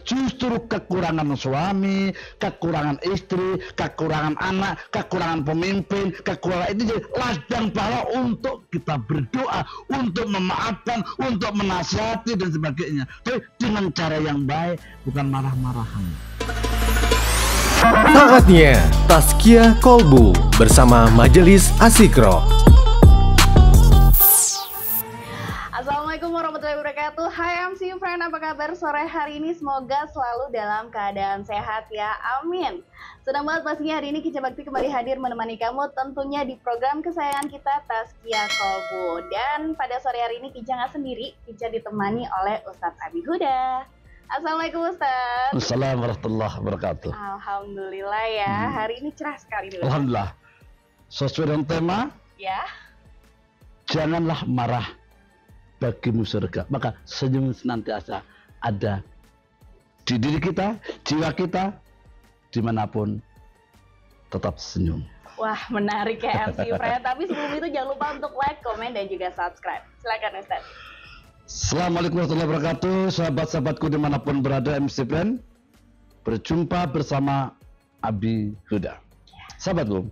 Justru kekurangan suami, kekurangan istri, kekurangan anak, kekurangan pemimpin, kekurangan itu jadi ladang pahala untuk kita berdoa, untuk memaafkan, untuk menasihati dan sebagainya. Tapi dengan cara yang baik, bukan marah-marahan. Saatnya Tazkiyah Kolbu bersama Majelis Asyikro. Assalamualaikum warahmatullahi wabarakatuh. Hai MC Friend, apa kabar sore hari ini? Semoga selalu dalam keadaan sehat ya, amin. Senang banget pastinya hari ini Kica Bakti kembali hadir menemani kamu tentunya di program kesayangan kita Tazkiyah Kolbu. Dan pada sore hari ini Kica nggak sendiri, Kica ditemani oleh Ustadz Abi Huda. Assalamualaikum Ustadz. Assalamualaikum warahmatullahi wabarakatuh. Alhamdulillah ya, hari ini cerah sekali dulu. Alhamdulillah. Sesuai dengan tema, Ya. janganlah marah bagimu surga. Maka senyum senantiasa ada di diri kita, jiwa kita, dimanapun tetap senyum. Wah, menarik ya MC Friend. Tapi sebelum itu jangan lupa untuk like, komen, dan juga subscribe. Silakan Ustadz. Assalamualaikum warahmatullahi wabarakatuh. Sahabat-sahabatku dimanapun berada, MC Friend, berjumpa bersama Abi Huda. Sahabatku,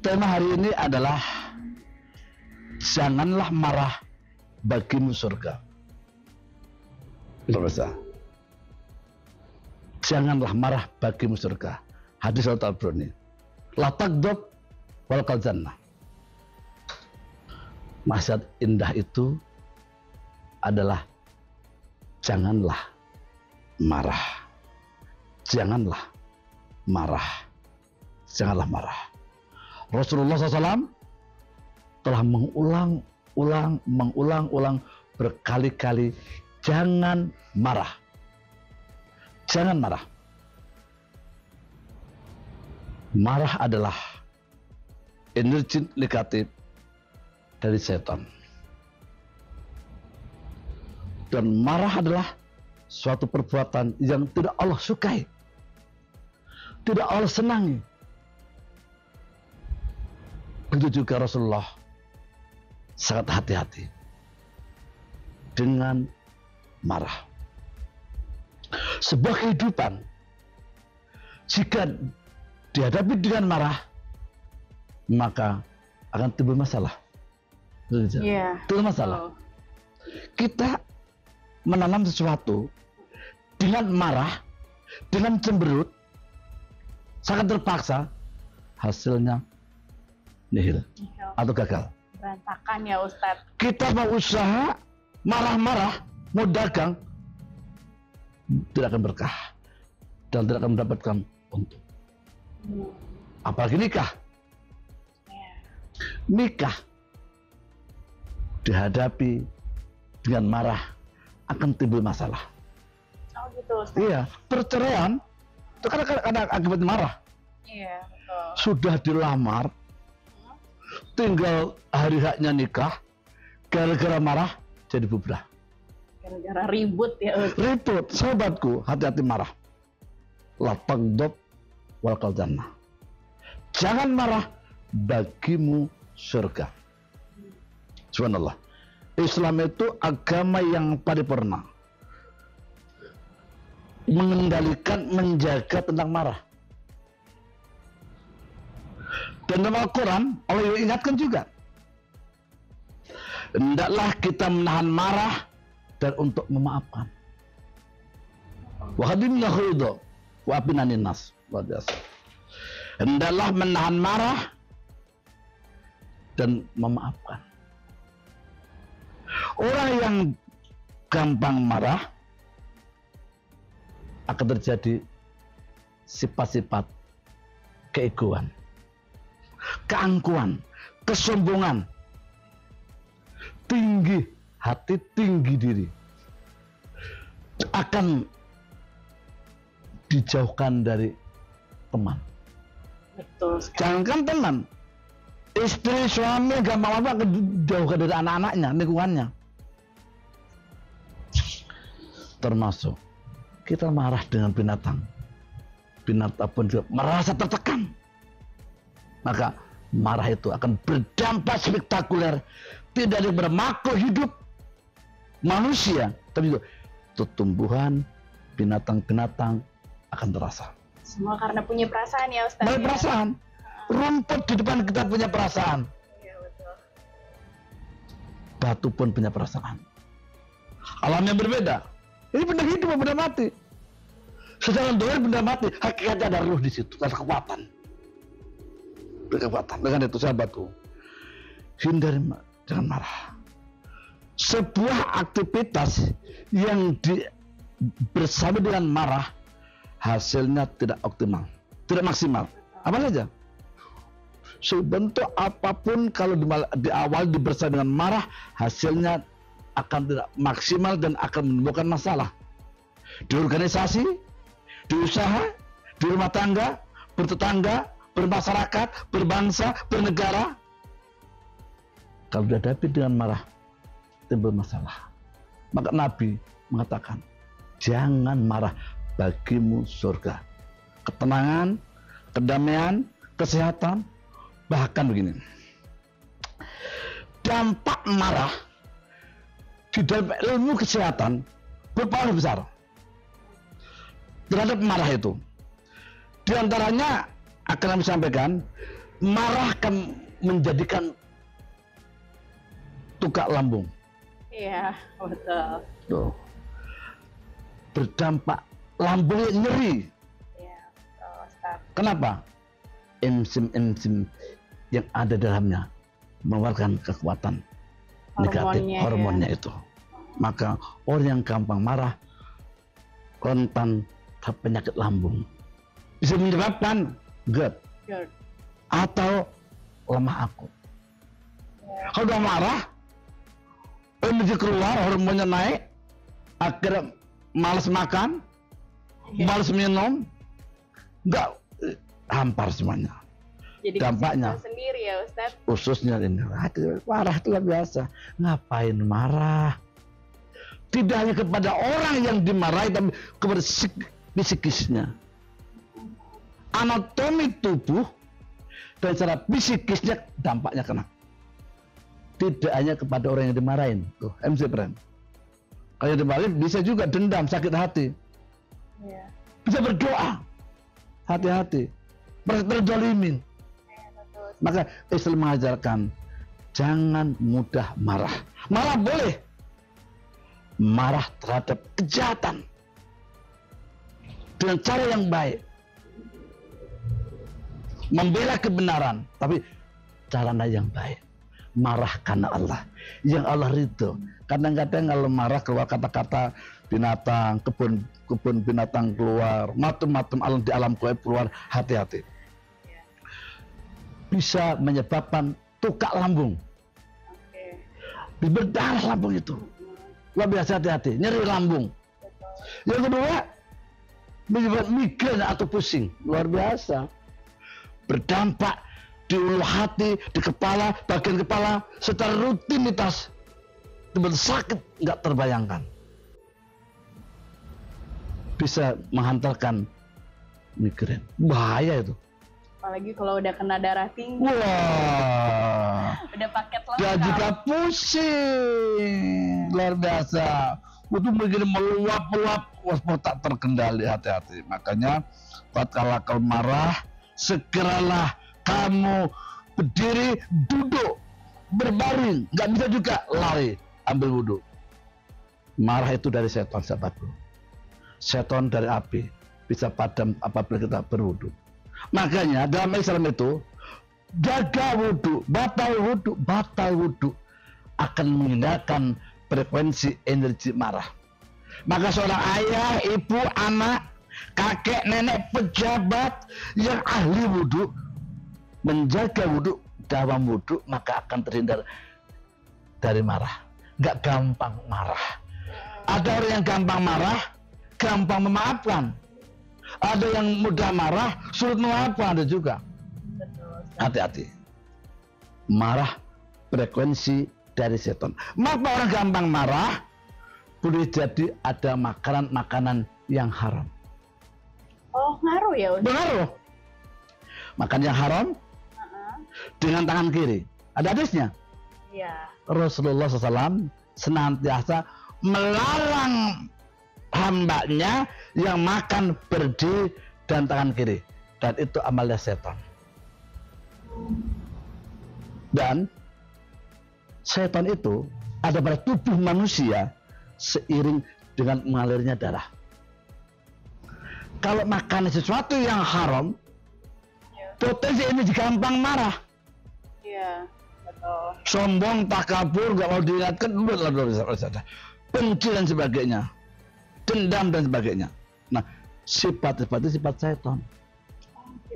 tema hari ini adalah janganlah marah bagimu surga. Pemirsa, janganlah marah bagimu surga. Hadis Al-Tabrani. La taghdab wal jannah. Nasihat indah itu adalah janganlah marah. Janganlah marah. Janganlah marah. Rasulullah SAW telah mengulang berkali-kali, jangan marah. Jangan marah. Marah adalah energi negatif dari setan. Dan marah adalah suatu perbuatan yang tidak Allah sukai, tidak Allah senangi. Begitu juga Rasulullah sangat hati-hati dengan marah. Sebuah kehidupan jika dihadapi dengan marah, maka akan timbul masalah. Timbul masalah. Kita menanam sesuatu dengan marah, dengan cemberut, sangat terpaksa, hasilnya nihil atau gagal. Berantakan ya Ustadz. Kita mau usaha, marah-marah, mau dagang, tidak akan berkah dan tidak akan mendapatkan untung. Apalagi nikah. Nikah dihadapi dengan marah akan timbul masalah. Oh gitu Ustaz. Iya, perceraian itu karena akibat marah. Iya, betul. Sudah dilamar, tinggal hari haknya nikah, gara-gara marah jadi bubrah. Gara-gara ribut ya Ustaz. Ribut, sahabatku, hati-hati marah. La taghdab wal jannah. Jangan marah, bagimu surga. Subhanallah. Islam itu agama yang paripurna, mengendalikan, menjaga tentang marah. Dan dalam Al-Quran Allah ingatkan juga, hendaklah kita menahan marah dan untuk memaafkan. Wa hadimna khudhu wa abinanin nas. Hendaklah menahan marah dan memaafkan. Orang yang gampang marah akan terjadi sifat-sifat keegoan, keangkuhan, kesombongan, tinggi hati, tinggi diri, akan dijauhkan dari teman. Betul sekali. Jangankan teman, istri, suami, gampang apa dijauhkan dari anak-anaknya, lingkungannya. Termasuk kita marah dengan binatang pun juga merasa tertekan, maka marah itu akan berdampak spektakuler, tidak hanya pada makhluk hidup manusia, tapi juga tumbuhan, binatang-binatang akan terasa. Semua karena punya perasaan ya Ustaz. Banyak Ya? perasaan. Rumput di depan kita punya perasaan. Iya betul. Batu pun punya perasaan. Alam yang berbeda. Ini benda hidup, benda mati. Secara dohir benda mati, hakikatnya ada ruh di situ, ada kekuatan. Kekuatan. Dengan itu sahabatku, hindari, jangan marah. Sebuah aktivitas yang bersama dengan marah, hasilnya tidak optimal, tidak maksimal. Apa saja? Sebentuk apapun kalau di awal bersama dengan marah, hasilnya akan tidak maksimal dan akan menimbulkan masalah. Di organisasi, di usaha, di rumah tangga, bertetangga, bermasyarakat, berbangsa, bernegara. Kalau dihadapi dengan marah, timbul masalah. Maka Nabi mengatakan, jangan marah, bagimu surga. Ketenangan, kedamaian, kesehatan, bahkan begini. Dampak marah di dalam ilmu kesehatan berpengaruh besar terhadap marah itu. Di antaranya akan kami sampaikan, marah akan menjadikan tukak lambung. Iya, betul. Tuh. Berdampak lambungnya nyeri. Iya, betul Ustaz. Kenapa? Enzim-enzim yang ada dalamnya mengeluarkan kekuatan negatif, hormonnya ya. itu. Maka orang yang gampang marah rentan terhadap penyakit lambung. Bisa menyebabkan GERD atau lemah akut. Ya. Kalau udah marah, energi keluar, hormonnya naik, akhirnya malas makan, malas minum, nggak hampar semuanya. Jadi dampaknya sendiri ya Ustaz. Khususnya ini marah itu luar biasa. Ngapain marah? Tidak hanya kepada orang yang dimarahi, tapi kepada psikisnya. Anatomi tubuh dan secara psikisnya dampaknya kena. Tidak hanya kepada orang yang dimarahin. Tuh, MC Pren. Kalau yang dimarahin bisa juga dendam, sakit hati. Ya. Bisa berdoa. Hati-hati. Terjolimin. Maka Islam mengajarkan jangan mudah marah. Marah boleh. Marah terhadap kejahatan dengan cara yang baik. Membela kebenaran, tapi caranya yang baik. Marah karena Allah, yang Allah ridho. Kadang-kadang kalau marah keluar kata-kata binatang, kebun binatang keluar, macam-macam alam di alam gaib keluar, hati-hati. Bisa menyebabkan tukak lambung. Berdarah lambung itu. Luar biasa, hati-hati, nyeri lambung. Yang kedua, menyebabkan migrain atau pusing. Luar biasa. Berdampak di ulu hati, di kepala, bagian kepala, secara rutinitas. Betul sakit, nggak terbayangkan. Bisa menghantarkan migrain. Bahaya itu. Apalagi kalau udah kena darah tinggi. Wah. Udah paket lengkap. Dan juga pusing. Luar biasa. Itu begini meluap-luap. Wah, tak terkendali, hati-hati. Makanya, tatkala kau marah, segeralah kamu berdiri, duduk, berbaring. Nggak bisa juga lari, ambil wudhu. Marah itu dari setan, sahabatku. Setan dari api. Bisa padam apabila kita berwudhu. Makanya dalam Islam itu jaga wudhu, batal wudhu akan menghindarkan frekuensi energi marah. Maka seorang ayah, ibu, anak, kakek, nenek, pejabat yang ahli wudhu menjaga wudhu, dalam wudhu, maka akan terhindar dari marah. Gak gampang marah. Ada orang yang gampang marah, gampang memaafkan. Ada yang mudah marah, sulit memaafkan, ada juga. Hati-hati. Marah frekuensi dari setan. Maka orang gampang marah boleh jadi ada makanan-makanan yang haram. Oh, ngaruh ya Ustaz? Pengaruh. Makan yang haram dengan tangan kiri. Ada hadisnya. Iya. Rasulullah SAW senantiasa melarang hambanya yang makan berdiri dan tangan kiri, dan itu amalnya setan. Dan setan itu ada pada tubuh manusia seiring dengan mengalirnya darah. Kalau makan sesuatu yang haram, potensi ini gampang marah. Iya, betul. Sombong, takabur, gak mau diingatkan, benci dan sebagainya, dendam dan sebagainya. Nah, sifat-sifat itu sifat setan.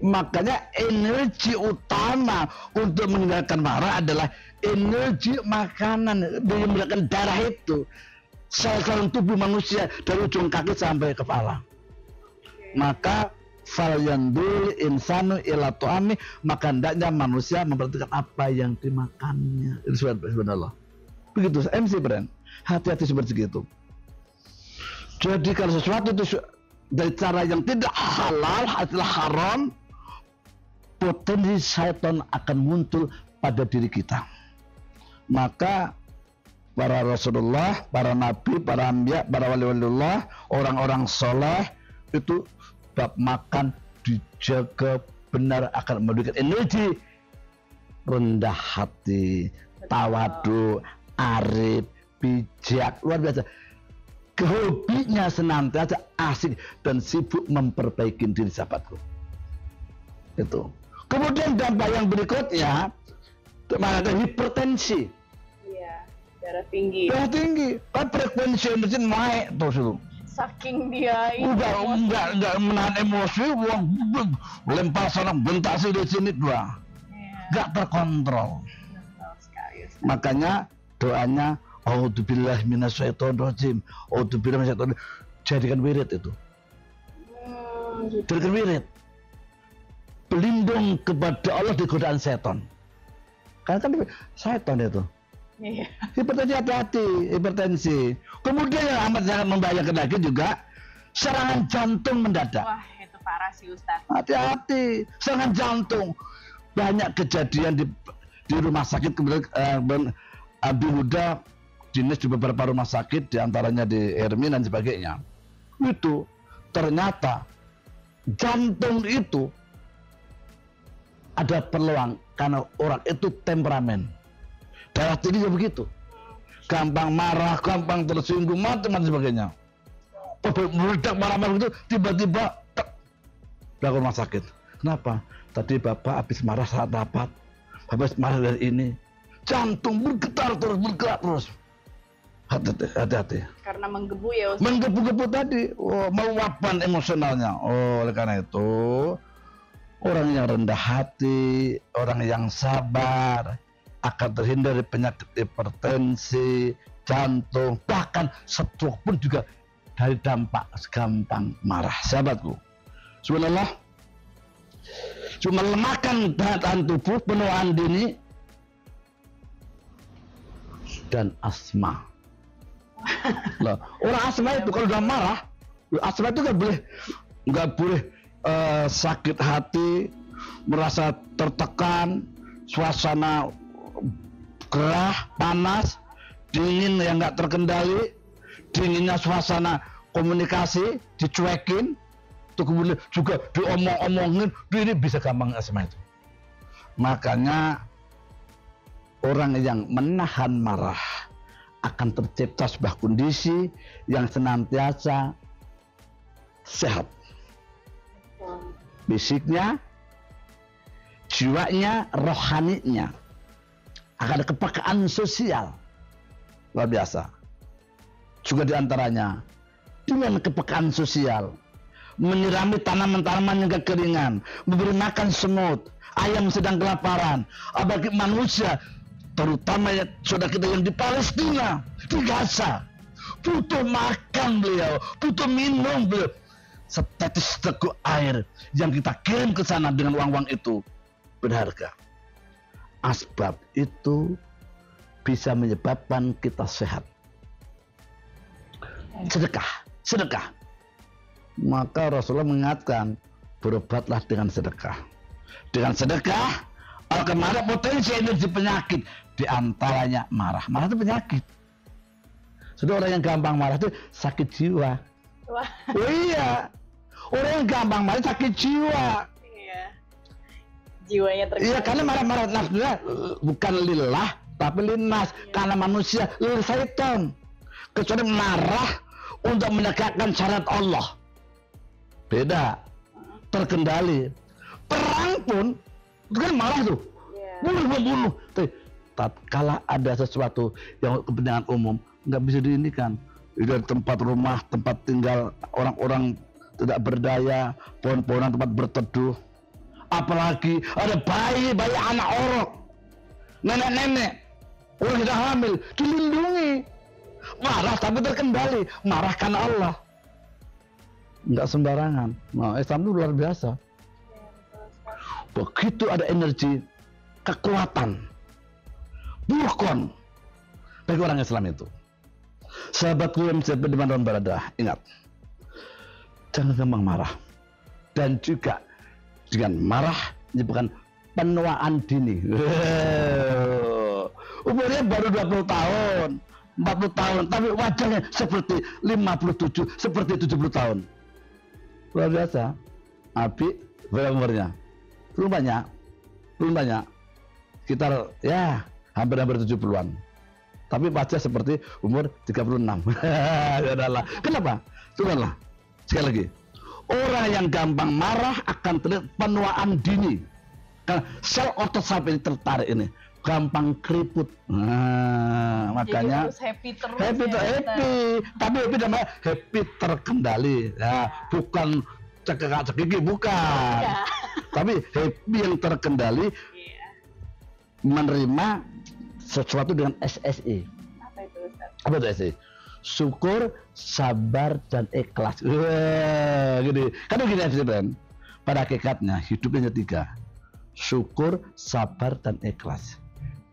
Makanya energi utama untuk meninggalkan marah adalah energi makanan yang menggunakan darah itu. Sel-sel tubuh manusia dari ujung kaki sampai kepala. Maka falyandul insanu ila tu'ami, maka hendaknya manusia memperhatikan apa yang dimakannya. Itu subhanallah. Begitu MC Brand. Hati-hati seperti itu. Jadi kalau sesuatu itu dari cara yang tidak halal, adalah haram, potensi syaitan akan muncul pada diri kita. Maka para Rasulullah, para Nabi, para Anbiya, para wali-waliullah, orang-orang soleh itu bab makan dijaga benar akan memberikan energi, rendah hati, tawadu, arif, bijak, luar biasa. Hobinya senantiasa asik dan sibuk memperbaiki diri, sahabatku. Itu. Kemudian dampak yang berikutnya, ada hipertensi. Iya, darah tinggi. Darah tinggi, kan frekuensi mesin naik terus itu. Saking dia Enggak menahan emosi, lempar sana, bentak sini di sini dua. Enggak terkontrol. Betul sekali. Makanya doanya A'udzubillahi minasyaitonirrajim. A'udzubillahi minasyaitonirrajim. Jadikan wirid itu. Gitu. Jadikan wirid. Berlindung kepada Allah di godaan setan. Karena kan setan itu. Iya. Hipertensi, hati-hati, hipertensi. Kemudian yang amat sangat membahayakan lagi juga serangan jantung mendadak. Wah, itu parah sih Ustaz. Hati-hati, serangan jantung. Banyak kejadian di rumah sakit, kemudian Abi Huda dinas di beberapa rumah sakit, diantaranya di Hermin dan sebagainya. Itu ternyata jantung itu ada peluang karena orang itu temperamen. Darah tinggi juga begitu. Gampang marah, gampang tersinggung, macam-macam sebagainya. Meledak marah-marah itu tiba-tiba ke rumah sakit. Kenapa? Tadi Bapak habis marah saat rapat. Bapak marah dari ini. Jantung bergetar terus, bergerak terus. Hati-hati. Karena menggebu ya Ustaz. Menggebu-gebu tadi, meluapkan emosionalnya. Oleh karena itu, orang yang rendah hati, orang yang sabar akan terhindar dari penyakit hipertensi, jantung, bahkan stroke pun juga dari dampak gampang marah. Sahabatku, subhanallah, cuma melemahkan tahan tubuh, penuaan dini, dan asma. Nah, orang asma itu kalau udah marah, asma itu nggak boleh sakit hati, merasa tertekan, suasana gerah, panas, dingin yang nggak terkendali, dinginnya suasana komunikasi dicuekin, tuh kemudian juga diomong-omongin, ini bisa gampang asma itu. Makanya orang yang menahan marah akan tercipta sebuah kondisi yang senantiasa sehat. Fisiknya, jiwanya, rohaninya. Akan ada kepekaan sosial. Luar biasa. Juga diantaranya, dengan kepekaan sosial, menyirami tanaman-tanaman yang kekeringan, memberi makan semut, ayam sedang kelaparan. Bagi manusia, terutama ya, saudara kita yang di Palestina, di Gaza, butuh makan beliau, butuh minum beliau. Setetes teguk air yang kita kirim ke sana dengan uang-uang itu berharga. Asbab itu bisa menyebabkan kita sehat. Sedekah. Maka Rasulullah mengingatkan, berobatlah dengan sedekah. Dengan sedekah akan ada potensi energi penyakit, di antaranya marah. Marah itu penyakit. Sudah orang yang gampang marah itu sakit jiwa. Wah. Oh iya, orang yang gampang marah sakit jiwa. Iya. Jiwanya terganggu. Iya, karena marah-marah nafsunya bukan lillah, tapi linnas. Karena manusia lil syaitan. Kecuali marah untuk menegakkan syariat Allah. Beda. Terkendali. Perang pun itu kan marah tuh. Bunuh. Tatkala ada sesuatu yang kepentingan umum nggak bisa diinikan. Itu tempat rumah, tempat tinggal orang-orang tidak berdaya, pohon-pohonan tempat berteduh. Apalagi ada bayi anak orok, nenek-nenek, orang sudah hamil, dilindungi. Marah tapi terkendali, marah karena Allah. Nggak sembarangan. Nah, Islam itu luar biasa. Begitu ada energi, kekuatan, burkon bagi orang Islam itu. Sahabatku yang bisa berdebat dan berada, ingat, jangan gampang marah. Dan juga dengan marah menyebabkan penuaan dini. Umurnya baru 20 tahun, 40 tahun, tapi wajahnya seperti 57, seperti 70 tahun. Luar biasa. Abi, berapa umurnya? Belum banyak. Sekitar ya hampir 70-an. Tapi wajah seperti umur 36. Kenapa? Tunggulah. Sekali lagi. Orang yang gampang marah akan terlihat penuaan dini. Karena sel otot sampai tertarik ini. Gampang keriput. Nah, makanya harus happy terus. Happy. Tapi happy namanya happy terkendali. Ya, bukan cekik-cekiki, bukan. Ya. Tapi happy yang terkendali. Ya. Menerima sesuatu dengan SSI. Apa itu, Ustaz? Apa itu SSI? Syukur, sabar, dan ikhlas. Gini. Kan begini FCBN. Pada hakikatnya hidupnya 3. Syukur, sabar, dan ikhlas.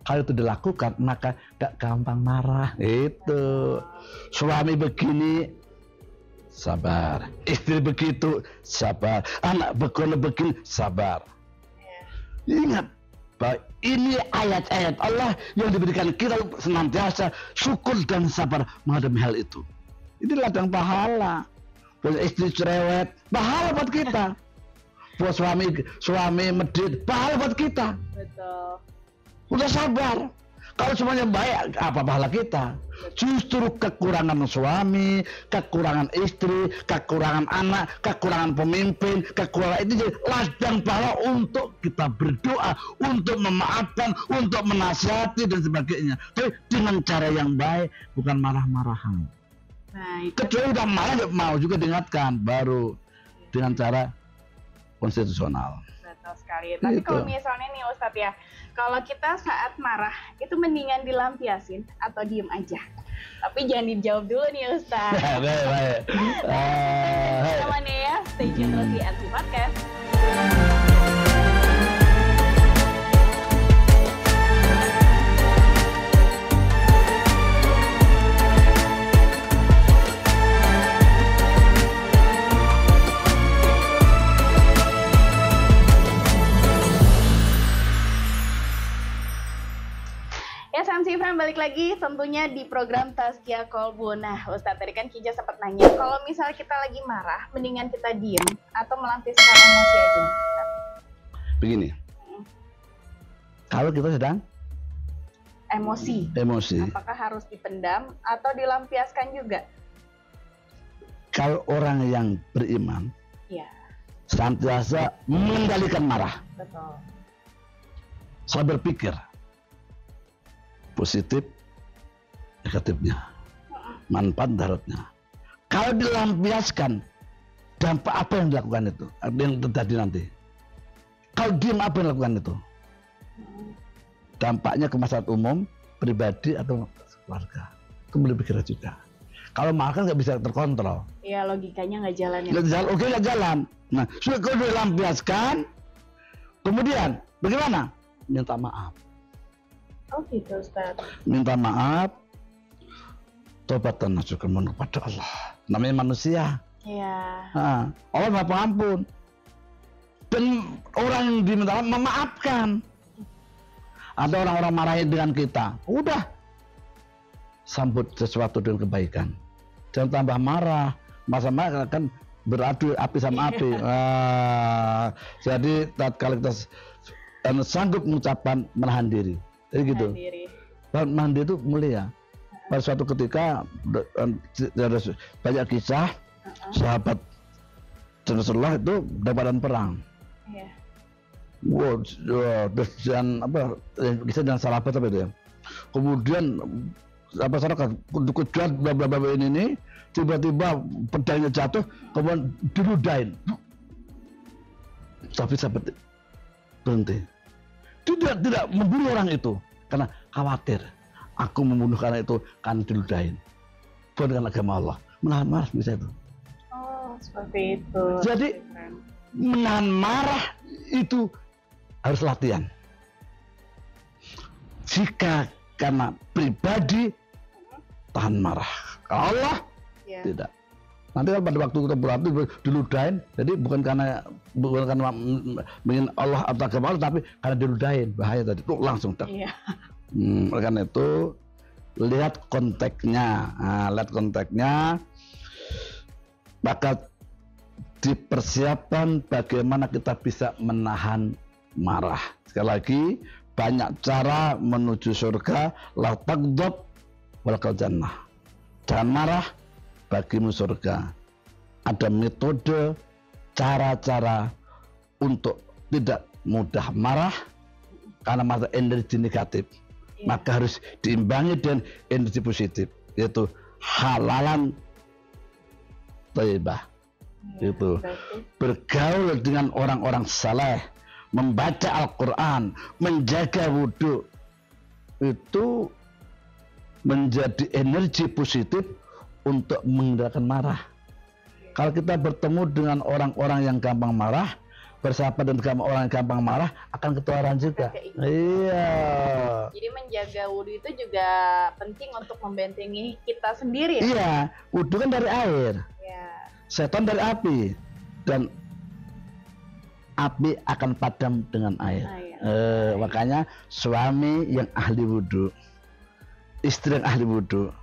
Kalau itu dilakukan maka gak gampang marah. Itu. Suami begini, sabar. Istri begitu, sabar. Anak begini, sabar. Ingat, bahwa ini ayat-ayat Allah yang diberikan kita senantiasa syukur dan sabar menghadapi hal itu. Ini ladang pahala. Punya istri cerewet, pahala buat kita. Buat suami medit, pahala buat kita. Betul. Udah sabar. Kalau semuanya baik, apa pahala kita? Justru kekurangan suami, kekurangan istri, kekurangan anak, kekurangan pemimpin, kekurangan itu jadi ladang pahala untuk kita berdoa, untuk memaafkan, untuk menasihati dan sebagainya. Tapi dengan cara yang baik, bukan marah-marahan. Kecuali udah marah, mau juga diingatkan, baru dengan cara konstitusional. Betul sekali. Tapi kalau misalnya nih Ustadz ya, kalau kita saat marah itu mendingan dilampiasin atau diem aja. Tapi jangan dijawab dulu nih Ustadz. Baik. Teman-teman ya, stay tune terus di RT Podcast. SMC Friend balik lagi tentunya di program Tazkiyah Qalbu. Nah Ustadz tadi kan Kija sempat nanya, kalau misalnya kita lagi marah mendingan kita diem atau melampiaskan emosi aja? Begini, kalau kita sedang emosi, apakah harus dipendam atau dilampiaskan juga? Kalau orang yang beriman senantiasa mengendalikan marah. Betul. Saya berpikir positif, negatifnya, manfaat daratnya. Kalau dilampiaskan, dampak apa yang dilakukan itu? Apa yang terjadi nanti? Kalau diam, apa yang dilakukan itu? Dampaknya ke masyarakat umum, pribadi atau keluarga. Itu boleh pikir juga. Kalau marah kan nggak bisa terkontrol. Iya, logikanya nggak jalan ya. Nggak jalan. Nah, sudah kalau dilampiaskan, kemudian bagaimana? Minta maaf. Oh gitu Ustaz. Minta maaf, tobat dan nasuh kepada Allah. Namanya manusia. Iya. Nah, Allah maha pengampun. Dan orang yang diminta memaafkan. Ada orang-orang marahin dengan kita, udah sambut sesuatu dengan kebaikan. Jangan tambah marah, Sama-sama akan beradu api sama api. Jadi tatkala kita sanggup mengucapkan menahan diri. Jadi gitu. Menahan diri itu mulia. Pada suatu ketika ada banyak kisah sahabat Rasulullah itu dalam perang. Wow, dan apa kisah dengan sahabat apa itu ya. Kemudian apa sahabat dikejar bla bla bla ini tiba-tiba pedangnya jatuh, kemudian diludahin. Tapi sahabat berhenti. Tidak membunuh orang itu karena khawatir. Aku membunuh karena itu kan diludahin. Bukan karena agama Allah. Menahan marah bisa itu. Oh, seperti itu. Jadi menahan marah itu harus latihan. Jika karena pribadi tahan marah, kalau Allah tidak. Nanti kan pada waktu kita berarti diludahin, jadi bukan karena ingin Allah atau agama Allah, tapi karena diludahin, bahaya tadi. Tuh langsung tak. Oleh karena itu lihat konteksnya, lihat konteksnya, maka dipersiapkan bagaimana kita bisa menahan marah. Sekali lagi, banyak cara menuju surga. La taghdab walakal jannah. Jangan marah, bagimu surga. Ada metode, cara-cara untuk tidak mudah marah, karena marah energi negatif. Maka harus diimbangi dengan energi positif, yaitu halalan thayyibah. Itu bergaul dengan orang-orang saleh, membaca Al-Quran, menjaga wudhu, itu menjadi energi positif untuk menghindarkan marah. Kalau kita bertemu dengan orang-orang yang gampang marah, bersahabat dengan orang yang gampang marah, akan ketularan juga. Iya. Jadi menjaga wudhu itu juga penting untuk membentengi kita sendiri. Iya, wudhu kan dari air. Setan dari api, dan api akan padam dengan air. Makanya suami yang ahli wudhu, istri yang ahli wudhu,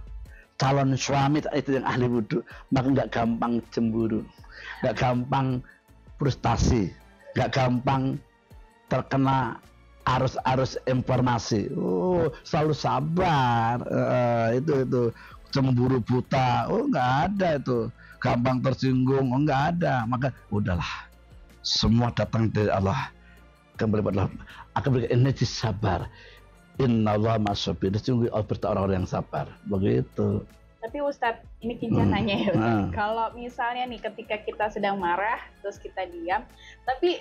calon suami istri yang ahli wudhu, maka nggak gampang cemburu, nggak gampang frustasi, nggak gampang terkena arus-arus informasi. Selalu sabar. Itu cemburu buta. Nggak ada itu. Gampang tersinggung. Nggak ada. Maka udahlah. Semua datang dari Allah. Kembali pada Allah. Akan berikan energi sabar. Innallaha ma'as-sabirin. Sungguh Allah bertemu orang-orang yang sabar. Begitu. Tapi Ustadz, ini kincananya ya Ustadz. Kalau misalnya nih ketika kita sedang marah, terus kita diam, tapi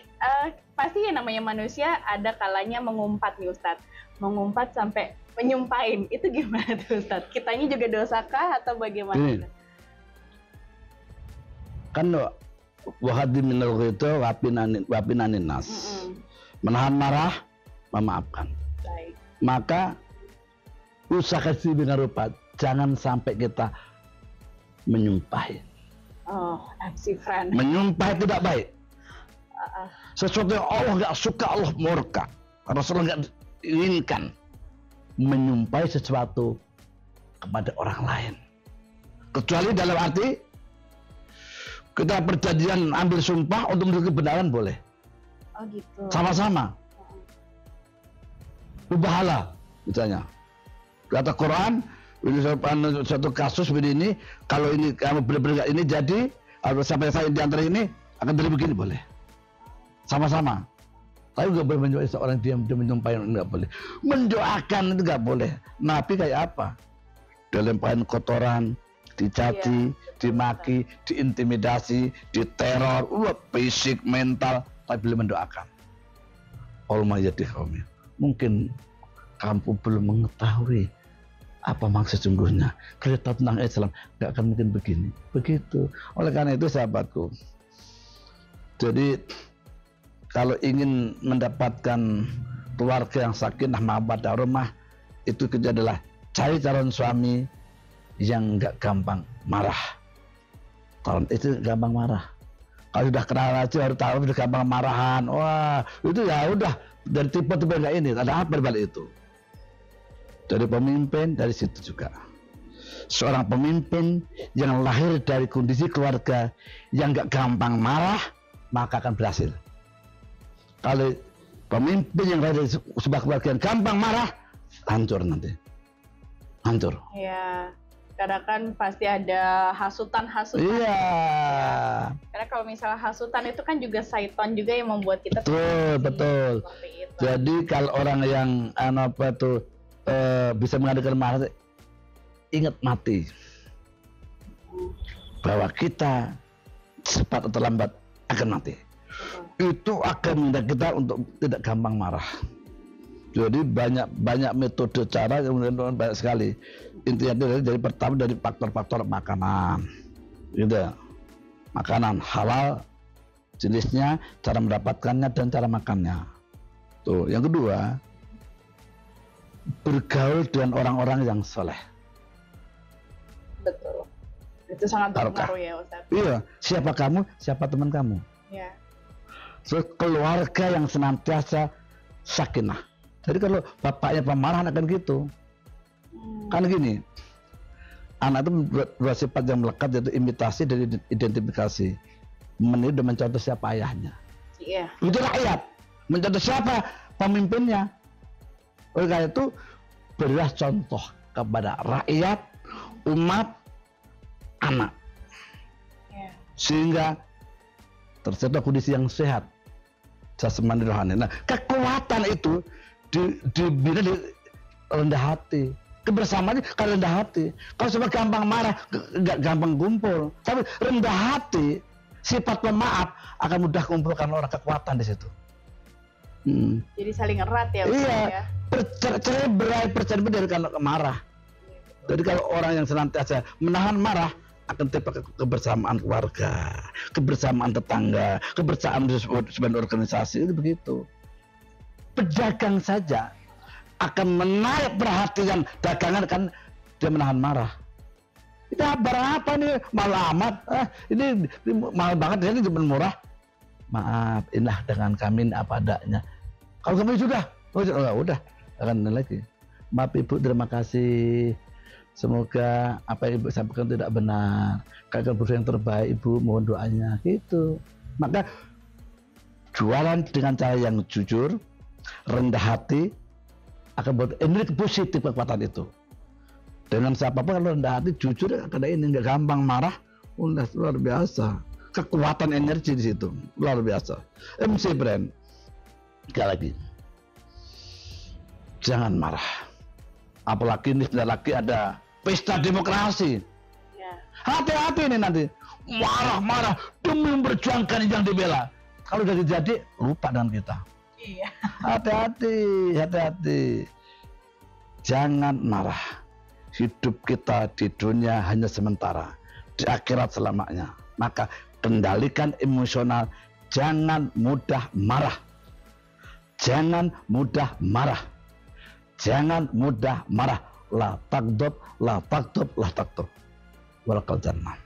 pasti yang namanya manusia ada kalanya mengumpat nih Ustadz. Mengumpat sampai menyumpahin, itu gimana tuh Ustadz? Kitanya juga dosakah atau bagaimana? Kan wahadi minal ghaitu wapinanin nas. Menahan marah, memaafkan. Baik. Maka usaha si binarupat, jangan sampai kita menyumpahi. Menyumpahi tidak baik. Sesuatu yang Allah nggak suka, Allah murka. Rasulullah nggak inginkan menyumpahi sesuatu kepada orang lain. Kecuali dalam arti kita perjanjian ambil sumpah untuk menuju kebenaran boleh. Gitu. Sama-sama. Berbahala, misalnya. Kata Quran, ini satu kasus begini, kalau ini kamu benar-benar ini jadi, sampai saya di antara ini akan jadi begini boleh. Sama-sama. Tapi nggak boleh mendoakan seorang diam menyumpahin, nggak boleh. Mendoakan itu nggak boleh. Nabi kayak apa? Dilemparin kotoran, dicaci, dimaki, diintimidasi, diteror, fisik, mental, tapi belum mendoakan. Allahumma yadi qaumi. Mungkin kamu belum mengetahui apa maksud sesungguhnya. Kalau tahu tentang Islam, nggak akan mungkin begini. Begitu. Oleh karena itu sahabatku, jadi kalau ingin mendapatkan keluarga yang sakinah mawaddah warahmah, itu kita adalah cari calon suami yang nggak gampang marah. Calon itu gampang marah. Kalau sudah kenal aja harus tahu sudah gampang marahan. Wah, itu ya udah dari tipe-tipe kayak ini. Ada apa balik itu? Dari pemimpin, dari situ juga. seorang pemimpin yang lahir dari kondisi keluarga yang gak gampang marah, maka akan berhasil. Kalau pemimpin yang lahir dari sebuah keluarga yang gampang marah, hancur nanti. Hancur. Ya, karena kan pasti ada hasutan-hasutan. Iya. Ya. Karena kalau misalnya hasutan itu kan juga syaitan juga yang membuat kita Betul. Jadi kalau orang yang bisa mengadakan marah, ingat mati bahwa kita cepat atau lambat akan mati. Itu akan mendidik kita untuk tidak gampang marah. Jadi banyak metode cara yang banyak sekali. Intinya dari pertama dari faktor-faktor makanan, gitu. Makanan halal, jenisnya, cara mendapatkannya dan cara makannya. Tuh, yang kedua, bergaul dengan orang-orang yang soleh. Betul. Itu sangat berpengaruh ya Ustaz. Iya, siapa kamu, siapa teman kamu. Ya. So, keluarga yang senantiasa sakinah. Jadi kalau bapaknya pemarah akan gitu. Kan gini, anak itu bersifat yang melekat, yaitu imitasi dan identifikasi. Meniru dan mencontoh siapa ayahnya. Iya. Itu rakyat. Mencontoh siapa pemimpinnya. Oleh karena itu, berilah contoh kepada rakyat, umat, anak. Ya. Sehingga tercipta kondisi yang sehat. Jasmani rohani. Nah, kekuatan itu dibina di rendah hati. Kebersamaan kalau rendah hati. Kalau cuma gampang marah, nggak gampang kumpul. Tapi rendah hati, sifat pemaaf akan mudah kumpulkan orang, kekuatan di situ. Jadi saling erat ya. Iya. Ya? Cerai percaya dari karena marah. Jadi kalau orang yang senantiasa menahan marah akan terpakai kebersamaan keluarga, kebersamaan tetangga, kebersamaan sebuah organisasi, itu begitu. Pedagang saja akan menarik perhatian dagangan kan dia menahan marah. Kita barang apa nih mahal amat? Ini mahal banget, ini cuma murah. Maaf, inilah dengan kami apa adanya. Kalau kami sudah, udah akan lagi. Maaf Ibu, terima kasih. Semoga apa yang Ibu sampaikan tidak benar. Kakak berusaha yang terbaik Ibu, mohon doanya. Gitu. Maka jualan dengan cara yang jujur, rendah hati, akan buat energi positif kekuatan itu. Dengan siapapun kalau rendah hati, jujur, karena ini nggak gampang marah, luar biasa. Kekuatan energi di situ luar biasa. MC Brand, sekali lagi, jangan marah. Apalagi ini sebentar lagi ada pesta demokrasi. Ya. Hati-hati nih nanti marah-marah demi memperjuangkan yang dibela. Kalau udah jadi lupa dengan kita. Iya. Hati-hati. Jangan marah. Hidup kita di dunia hanya sementara, di akhirat selamanya. Maka kendalikan emosional, jangan mudah marah. Jangan mudah marah. Jangan mudah marah. La takdob. Walakal jannah.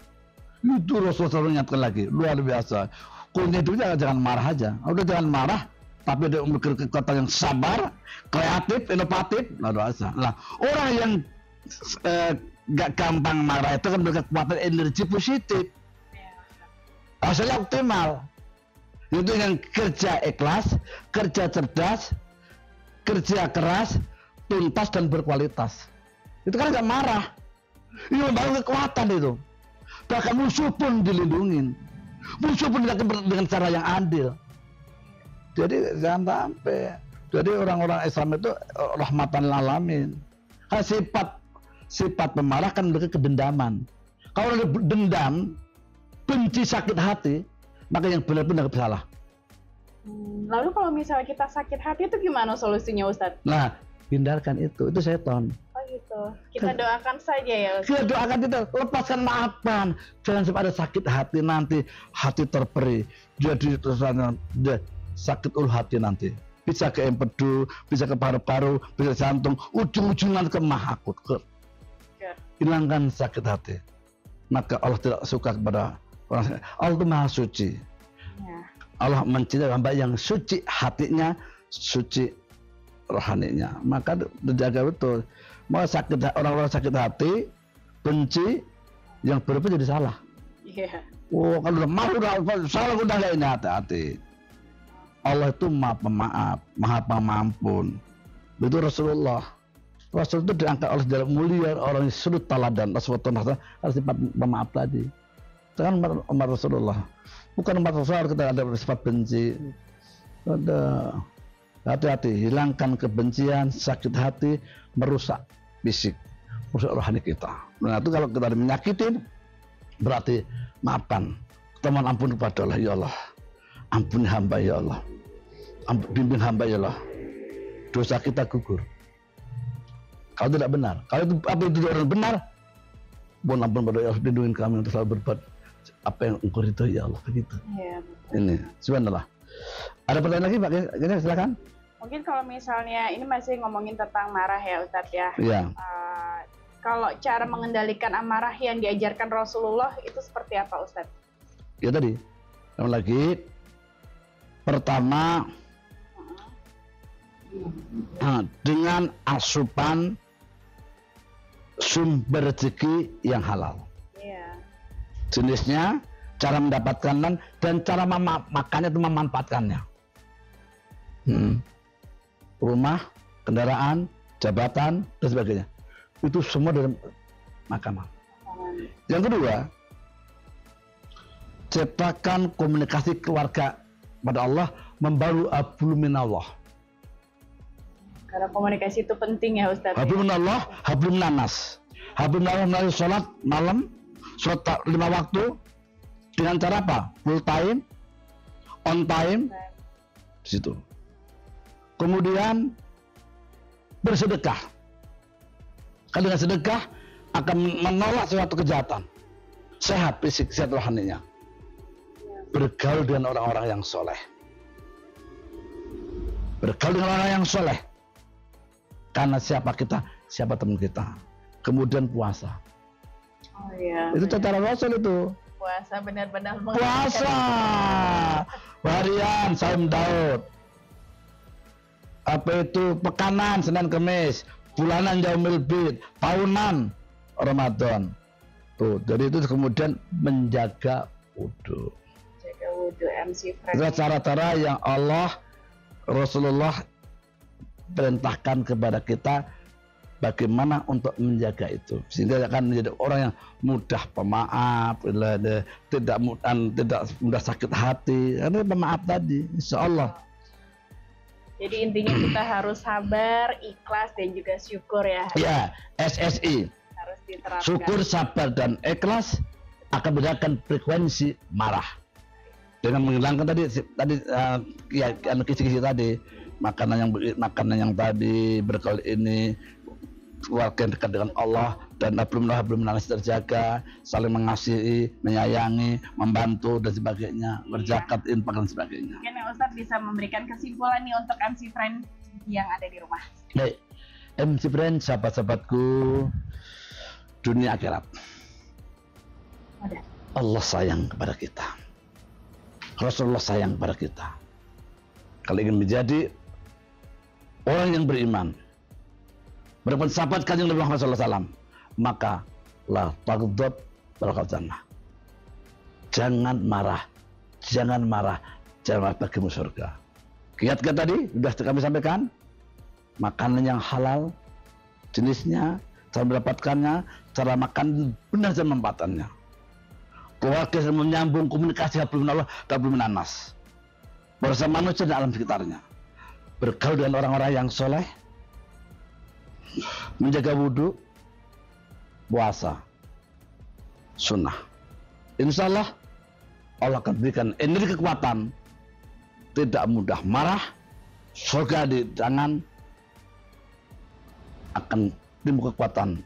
Itu Rasulullah ingatkan lagi, luar biasa. Kunci itu jangan marah aja. Udah jangan marah, tapi ada memiliki kekuatan yang sabar, kreatif, inovatif, luar biasa. Nah, orang yang gak gampang marah itu kan berkekuatan energi positif. Hasilnya optimal. Itu yang kerja ikhlas, kerja cerdas, kerja keras, tuntas dan berkualitas. Itu kan gak marah. Ini membangun kekuatan itu. Bahkan musuh pun dilindungin. Musuh pun dengan cara yang adil. Jadi jangan sampai. Jadi orang-orang Islam itu rahmatan lil alamin. Karena sifat pemarah kan mereka kedendaman. Kalau ada dendam, benci, sakit hati, maka yang benar-benar bersalah. Lalu kalau misalnya kita sakit hati itu gimana solusinya Ustadz? Nah, hindarkan itu setan. Oh gitu. Kita doakan saja ya Ustadz. Kita doakan, kita lepaskan maafan. Jangan sampai ada sakit hati nanti, hati terperi. Jadi sakit ulu hati nanti. Bisa ke empedu, bisa ke paru-paru, bisa jantung, ujung-ujungan ke mahakut. Hilangkan sakit hati. Maka Allah tidak suka kepada orang. Allah itu maha suci. Ya. Allah mencintai hamba yang suci hatinya, suci rohaninya. Maka dijaga betul. Mau sakit, orang-orang sakit hati, benci, yang berapa jadi salah. Iya. Oh, kalau udah marah udah salah udah nggak ini, hati-hati. Allah itu maha pemaaf, maha pengampun. Itu Rasulullah. Rasul itu diangkat oleh jalan mulia, orang yang sudut teladan. Rasulullah harus sifat pemaaf tadi. Itu kan umat Rasulullah. Bukan umat Rasulullah kita ada sifat benci. Ada. Hati-hati, hilangkan kebencian, sakit hati, merusak fisik, merusak rohani kita. Nah itu kalau kita menyakitin, berarti maafkan, kita mohon ampun kepada Allah. Ya Allah, ampuni hamba ya Allah, bimbing hamba ya Allah, dosa kita gugur. Kalau tidak benar, kalau itu apa itu orang benar, mohon ampun pada Allah, lindungi kami untuk selalu berbuat apa yang Engkau ridhoi ya Allah, begitu. Iya, betul. Ini, subhanallah. Ada pertanyaan lagi Pak? Silakan. Mungkin kalau misalnya ini masih ngomongin tentang marah ya Ustadz ya. Iya. Kalau cara mengendalikan amarah yang diajarkan Rasulullah itu seperti apa Ustadz? Ya tadi, lagi pertama dengan asupan sumber rezeki yang halal. Iya. Jenisnya, cara mendapatkan dan cara makannya itu memanfaatkannya. Rumah, kendaraan, jabatan dan sebagainya. Itu semua dalam makanan. Yang kedua, ciptakan komunikasi keluarga pada Allah membaru hablum minallah. Karena komunikasi itu penting ya Ustadz. Hablum minallah, hablum nanas. Hablum minallah melalui sholat malam, sholat 5 waktu dengan cara apa? Full time, on time, di situ. Kemudian bersedekah. Kalau dengan sedekah akan menolak suatu kejahatan. Sehat fisik, sehat rohaninya. Bergaul dengan orang-orang yang soleh. Bergaul dengan orang yang soleh. Karena siapa kita, siapa teman kita. Kemudian puasa. Oh iya. Itu cara Rasul itu. Puasa benar-benar Puasa. Harian Saum Daud. Apa itu pekanan Senin Kemis, bulanan Yaumil Bid, tahunan Ramadan. Tuh, jadi itu kemudian menjaga wudhu. Jaga wudhu MC Frank. Itu cara-cara yang Allah Rasulullah perintahkan kepada kita bagaimana untuk menjaga itu sehingga akan menjadi orang yang mudah pemaaf, tidak mudah sakit hati. Karena pemaaf tadi, insya Allah. Jadi intinya kita harus sabar, ikhlas dan juga syukur ya. Ya, SSI. Harus diterapkan. Syukur, sabar dan ikhlas akan membedakan frekuensi marah. Dengan menghilangkan kisi-kisi tadi, makanan yang tadi bergaul ini, keluarga yang dekat dengan Allah dan hablum nanas terjaga, saling mengasihi, menyayangi, membantu dan sebagainya, berzakat, infak dan sebagainya. Mungkin ya Ustadz bisa memberikan kesimpulan nih untuk MC Friend yang ada di rumah. Baik, MC Friend, sahabat-sahabatku, dunia akhirat. Allah sayang kepada kita. Rasulullah sayang kepada kita. Kalau ingin menjadi orang yang beriman, berbuat sahabat Kanjeng Nabi Muhammad SAW, maka la taghdab walaqad jannah. Jangan marah bagimu surga. Kiat tadi sudah kami sampaikan. Makanan yang halal, jenisnya, cara mendapatkannya, cara makan benar dan memanfaatannya. Keluarga yang menyambung komunikasi hablum minallah dan hablum nanas bersama manusia dan alam sekitarnya. Bergaul dengan orang-orang yang soleh, menjaga wudhu, puasa, sunnah. Insya Allah akan berikan energi kekuatan, tidak mudah marah, surga di tangan, akan timbul kekuatan,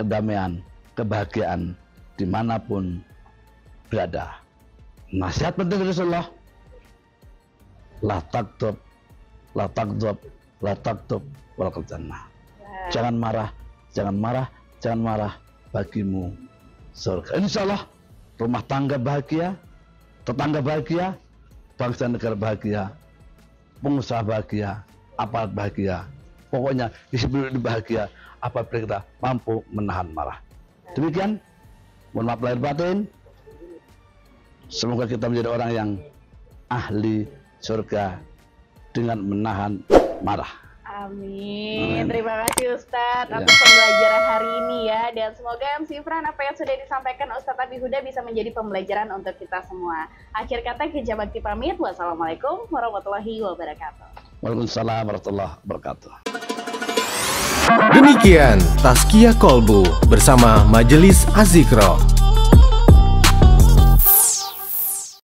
kedamaian, kebahagiaan dimanapun berada. Nasihat penting dari Rasulullah, la taghdab walaqad jannah. Jangan marah bagimu surga. Insya Allah rumah tangga bahagia, tetangga bahagia, bangsa negara bahagia, pengusaha bahagia, aparat bahagia. Pokoknya hidup bahagia apabila kita mampu menahan marah. Demikian, mohon maaf lahir batin. Semoga kita menjadi orang yang ahli surga dengan menahan marah. Amin. Terima kasih Ustadz atas pembelajaran hari ini ya. Dan semoga MC Fran apa yang sudah disampaikan Ustadz Abi Huda bisa menjadi pembelajaran untuk kita semua. Akhir kata Ki Bakti pamit. Wassalamualaikum warahmatullahi wabarakatuh. Waalaikumsalam warahmatullahi wabarakatuh. Demikian Tazkiyah Kolbu bersama Majelis Az-Zikro.